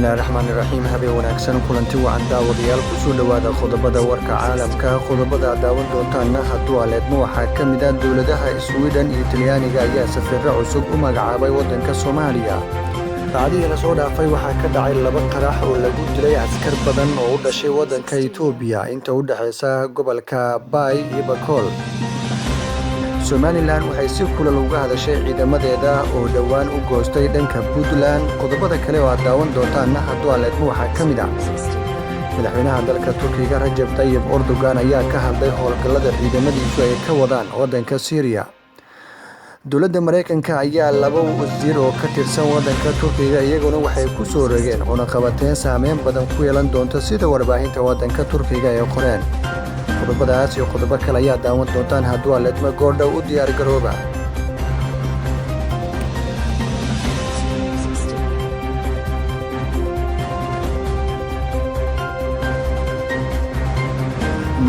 Bismillaahi Raxmaani Raxiim. Habeen wanaagsan kulanti wacan daawadayaal ku soo dhawaada qodobada warka caalamka. Qodobada daawan doontaana hadduu aleedmo waxaa ka mid ah dowladaha Sweden iyo Talyaaniga ayaa safiirro cusub u magacaabay waddanka Soomaaliya. Saacadihii la soo dhaafay waxaa ka dhacay laba qarax oo lagu dilay askar badan oo u dhashay waddanka Itoobiya inta u dhaxaysa gobolka Bay iyo Bakool. Somaliland waxay si kulal uga hadashay ciidamadeeda oo dhowaan u goostay dhanka Puntland. Qodobada kale oo aad daawan doontaana hadduu aleedmo waxaa ka mid ah madaxweynaha dalka Turkiga Rajab Tayyip Erdogan ayaa ka hadlay howlgallada ciidamadiisu ay ka wadaan waddanka Syria. Dowladda Mareykanka ayaa laba wasiir oo ka tirsan waddanka Turkiga iyaguna waxay ku soo rogeen cunaqabateyn saameyn badan ku yeelan doonta sida warbaahinta waddanka Turkiga ay qoreen. qodobadaas iyo qodobo kale ayaa daawan doontaan hadduu aleedmo goordhow u diyaar garooba.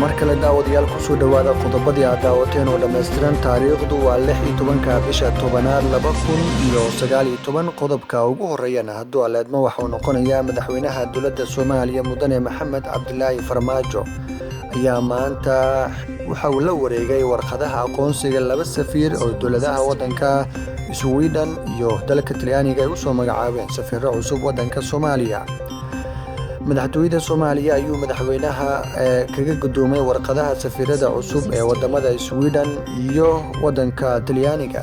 mar kale daawadayaal ku soo dhawaada qodobadii aad daawateen oo dhammaystiran. Taariikhdu waa 16 bisha tobanaad 2019. qodobka ugu horeeyana hadduu aleedmo waxuu noqonayaa madaxweynaha dowladda Soomaaliya mudane Maxamed Cabdilaahi Farmaajo ayaa maanta waxa uu la wareegay warqadaha aqoonsiga laba safiir oo dowladaha waddanka Sweden iyo dalka Talyaaniga ay u soo magacaabeen safiirro cusub waddanka Soomaaliya. madaxtooyada Soomaaliya ayuu madaxweynaha kaga gudoomay warqadaha safiirada cusub ee wadamada Sweden iyo waddanka Talyaaniga.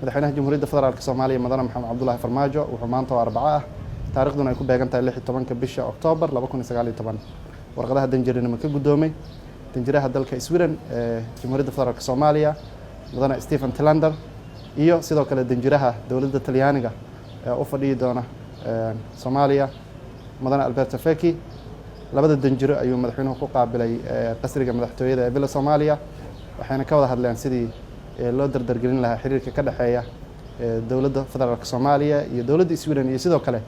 madaxweynaha Jamhuuriyadda Federaalka Soomaaliya Mudane Maxamed Cabdulaahi Farmaajo wuxuu maanta oo Arbaco ah taariikhduna ay ku beegan tahay 16 bisha Oktoobar 2019 warqadaha danjirinimo ka gudoomay danjiraha dalka Sweden ee Jamhuuriyadda Federaalka Soomaaliya Mudane Stefan Tillander iyo sidoo kale danjiraha dowladda Talyaaniga ee u fadhiyi doona Soomaaliya Mudane Alberto Feki. labada danjiro ayuu madaxweynuhu ku qaabilay qasriga madaxtooyada ee Villa Soomaaliya waxayna ka wada hadleen sidii loo dardargelin lahaa xiriirka ka dhaxeeya dowladda Federaalka Soomaaliya iyo dowladda Sweden iyo sidoo kale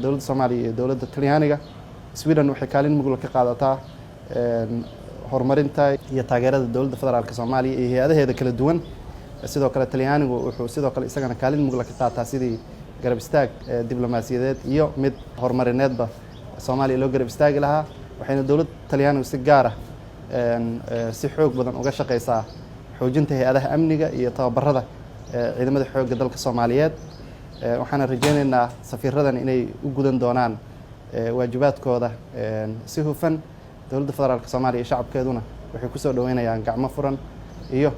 dowladda Soomaaliya iyo dowladda Talyaaniga. Sweden waxay kaalin mug leh ka qaadataa horumarinta iyo taageerada dowladda Federaalka Soomaaliya iyo hay'adaheeda kala duwan. sidoo kale Talyaanigu wuxuu sidoo kale isagana kaalin mug leh ka qaataa sidii garab istaag diblomaasiyadeed iyo mid horumarineedba Soomaaliya loo garab istaagi lahaa. waxayna dowladda Talyaanigu si gaar ah si xoog badan uga shaqeysaa xoojinta hay'adaha amniga iyo tababarada ciidamada xoogga dalka Soomaaliyeed. waxaana rajaynaynaa safiiradan inay u gudan doonaan waajibaadkooda si hufan. dowladda Federaalka Soomaaliya iyo shacabkeeduna waxay ku soo dhaweynayaan gacmo furan iyo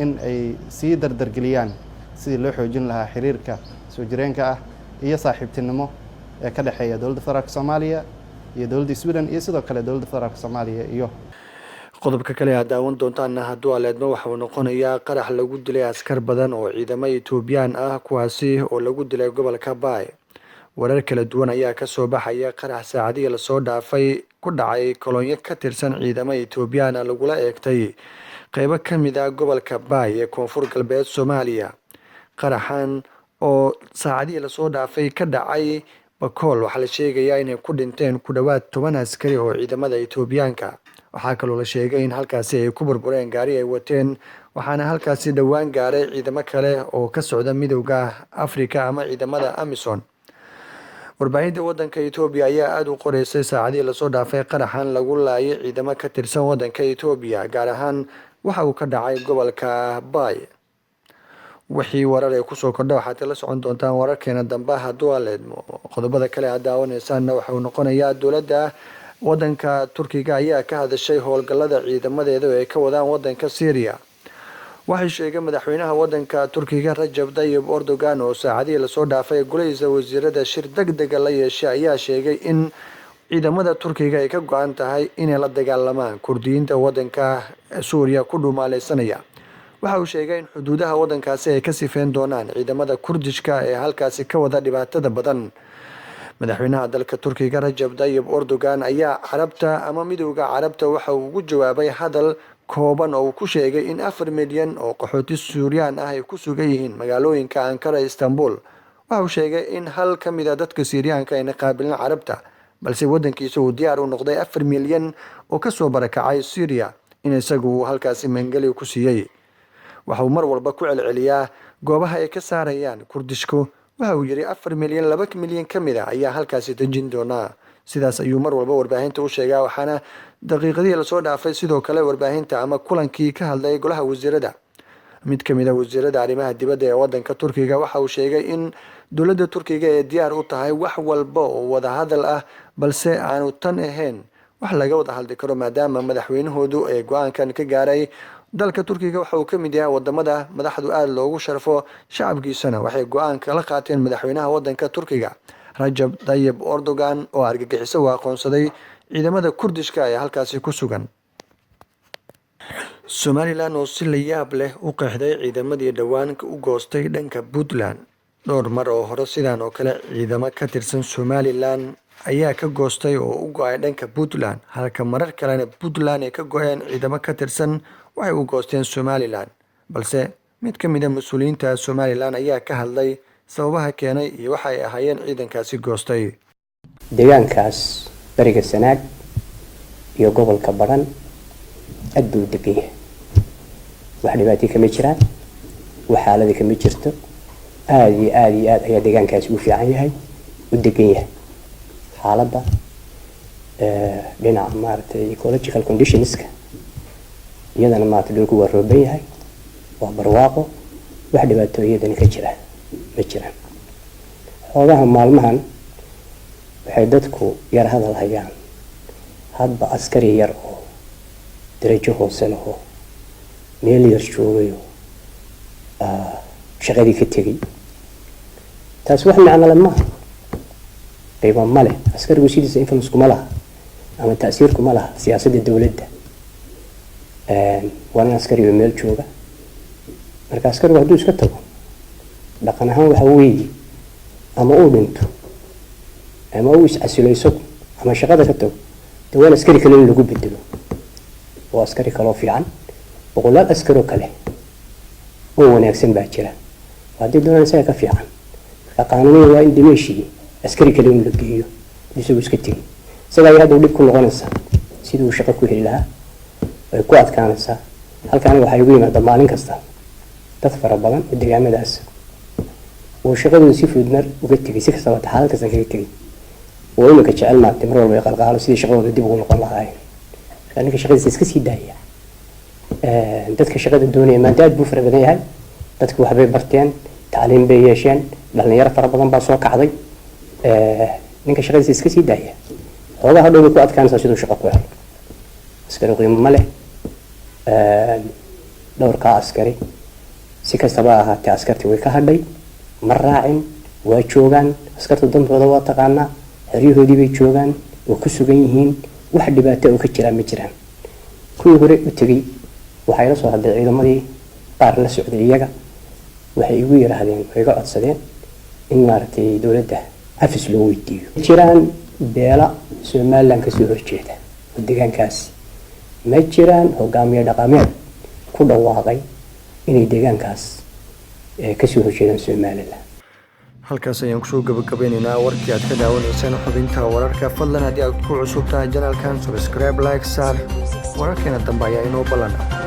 in ay sii dardargeliyaan sidii loo xoojin lahaa xiriirka soo jireenka ah iyo saaxiibtinimo ee ka dhaxeeya dowladda Federaalka Soomaaliya iyo dowladda Sweden iyo sidoo kale dowladda Federaalka Soomaaliya iyo qodobka kale aad daawan doontaana hadduu aleedmo waxuu noqonayaa qarax lagu dilay askar badan oo ciidamo Itoobiyaan ah kuwaasi oo lagu dilay gobolka Bay. warar kala duwan ayaa ka soo baxaya qarax saacadihii la soo dhaafay ku dhacay kolonyo ka tirsan ciidamo Itoobiyaan ah lagula eegtay qaybo ka mid ah gobolka Bay ee koonfur galbeed Soomaaliya. qaraxan oo saacadihii la soo dhaafay ka dhacay Bakool waxaa la sheegayaa inay ku dhinteen ku dhawaad 10 askari oo ciidamada Itoobiyaanka. waxaa kaloo la sheegay in halkaasi ay ku burbureen gaari ay wateen waxaana halkaasi dhowaan gaaray ciidamo kale oo ka socda midowga Afrika ama ciidamada Amisom. warbaahinta waddanka Itoobiya ayaa aad u qoreysay saacadihii la soo dhaafay qaraxan lagu laayay ciidamo ka tirsan waddanka Itoobiya gaar ahaan waxa uu ka dhacay gobolka Bay. wixii warar ay ku soo kordha waxaad la socon doontaan wararkeena dambe hadduu aleedmo. qodobada kale aad daawanaysaanna waxuu noqonayaa dowladda waddanka Turkiga ayaa ka hadashay howlgallada ciidamadeeda oo ay ka wadaan waddanka Syria. waxay sheegay madaxweynaha waddanka Turkiga Rajab Tayyip Erdogan oo saacadihii la soo dhaafay golahiisa wasiirada shir degdeg la yeeshay ayaa sheegay in ciidamada Turkiga ay ka go'an tahay inay la dagaalamaan Kurdiyiinta waddanka Suuriya ku dhumaalaysanaya. waxa uu sheegay in xuduudaha waddankaasi ay ka sifeen doonaan ciidamada Kurdishka ee halkaasi ka wada dhibaatada badan. madaxweynaha dalka Turkiga Rajab Tayyip Erdogan ayaa Carabta ama midowga Carabta waxa uu ugu jawaabay hadal kooban oo uu ku sheegay in 4 milyan oo qaxooti Suudaan ah ay ku sugan yihiin magaalooyinka Ankara iyo Istanbul. waxa uu sheegay in hal ka mid ah dadka Siiriyaanka ay qaabilaan Carabta balse waddankiisa uu diyaar u noqday 4 milyan oo ka soo barakacay Syria in isagu halkaasi mangeli ku siiyay. waxa uu mar walba ku celceliyaa goobaha ay ka saarayaan Kurdishku. Waxa uu yiri 4 milyan 2 milyan ka mid ah ayaa halkaasi dejin doona. Sidaas ayuu mar walba warbaahinta u sheegaa, waxaana daqiiqadii la soo dhaafay sidoo kale warbaahinta ama kulankii ka hadlay golaha wasiirada. Mid ka mid ah wasiirada arrimaha dibadda ee wadanka Turkiga waxa uu sheegay in dowladda Turkiga ay diyaar u tahay wax walba oo wada hadal ah, balse aanu tan ahayn wax laga wada hadli karo maadaama madaxweynahoodu ay go'aankan ka gaaray. Dalka Turkiga waxa uu ka mid yahay wadamada madaxdu aad loogu sharfo, shacabkiisana waxay go'aan kala qaateen madaxweynaha wadanka Turkiga Rajab Tayyip Erdogan oo argagixiso u aqoonsaday ciidamada Kurdishka ee halkaasi ku sugan. Somaliland oo si la yaab leh u qeexday ciidamadii dhawaan u goostay dhanka Puntland. Dhowr mar oo hore sidaan oo kale ciidamo ka tirsan Somaliland ayaa ka goostay oo u go'ay dhanka Puntland, halka marar kalena Puntland ay ka go'een ciidamo ka tirsan waxay u goosteen Somaliland. Balse mid ka mid ah mas'uuliyiinta Somaliland ayaa ka hadlay sababaha keenay iyo waxa ay ahaayeen ciidankaasi goostay. deegaankaas bariga Sanaag iyo gobolka Badhan aad buu degan yahay, wax dhibaato kama jiraan, wax xaalad kama jirto, aad iyo aad ayaa deegaankaas u fiican yahay, u degan yahay. xaaladda dhinaca maaragtay ecological conditionska iyadana maaragtay dhulku waa rooban yahay, waa barwaaqo, wax dhibaato iyadana ka jira ma jiraan. xoogaha maalmahan waxay dadku yar hadal hayaan hadba askari yar oo darajo hoose leh oo meel yar joogayo shaqadii ka tegay. taas wax macno leh maaha, qiimo ma leh. askarigu sidiisa influence kuma laha ama ta'siir kuma laha siyaasadda dowladda. waa nin askari oo meel jooga, marka askarigu hadduu iska tago dhaqan ahaan waxa weeye ama uu dhinto ama uu iscasilo isagu ama shaqada ka tago, dee waan askari kale in lagu bedelo oo askari kaloo fiican. boqolaal askaroo kale oo wanaagsan baa jira, haddii doonaan isaga ka fiican. marka qaanuuniyan waa in dimeeshii askari kale in la geeyo isagu iska tegay. isagaa hadda dhib ku noqonaysaa sidii uu shaqo ku heli lahaa, way ku adkaanaysaa. halkaana waxaa igu yimaada maalin kasta dad fara badan oo deegaamadaas oo shaqadooda si fudud mar uga tegay, si kastaba xaalad kasta kaga tegay, oo iminka jecel maartay mar walba ay qalqaalo sidii shaqadooda dib ugu noqon lahaayeen. marka ninka shaqadiisa iska sii daaya. dadka shaqada doonaya maanta aad buu fara badan yahay, dadku waxbay barteen, tacliin bay yeesheen, dhalinyaro fara badan baa soo kacday. ninka shaqadiisa iska sii daaya, xoogaha hadhow bay ku adkaanaysaa siduu shaqo ku helo. askari qiimo ma leh. dhowrkaa askari si kastaba ahaatee askartii way ka hadhay, ma raacin, waa joogaan. askarta dantooda waa taqaanaa, xeryahoodii bay joogaan, waa ku sugan yihiin, wax dhibaato oo ka jiraan ma jiraan. kuwii hore u tegay waxay la soo hadlay ciidamadii qaar la socday iyaga, waxay igu yiraahdeen, way iga codsadeen in maaragtay dowladda cafis loo weydiiyo. jiraan beela Somaliland kasoo horjeeda oo deegaankaas ma jiraan hogaamiye dhaqameed ku dhawaaqay inay deegaankaas kasoo horjeedaan Somaliland. halkaas ayaan kusoo gabagabeynaynaa warkii aad ka daawanaysaan xubinta wararka. Fadlan haddii aad ku cusub tahay janaalkan subscribe, like, share. wararkeena dambe ayaa inoo ballan ah.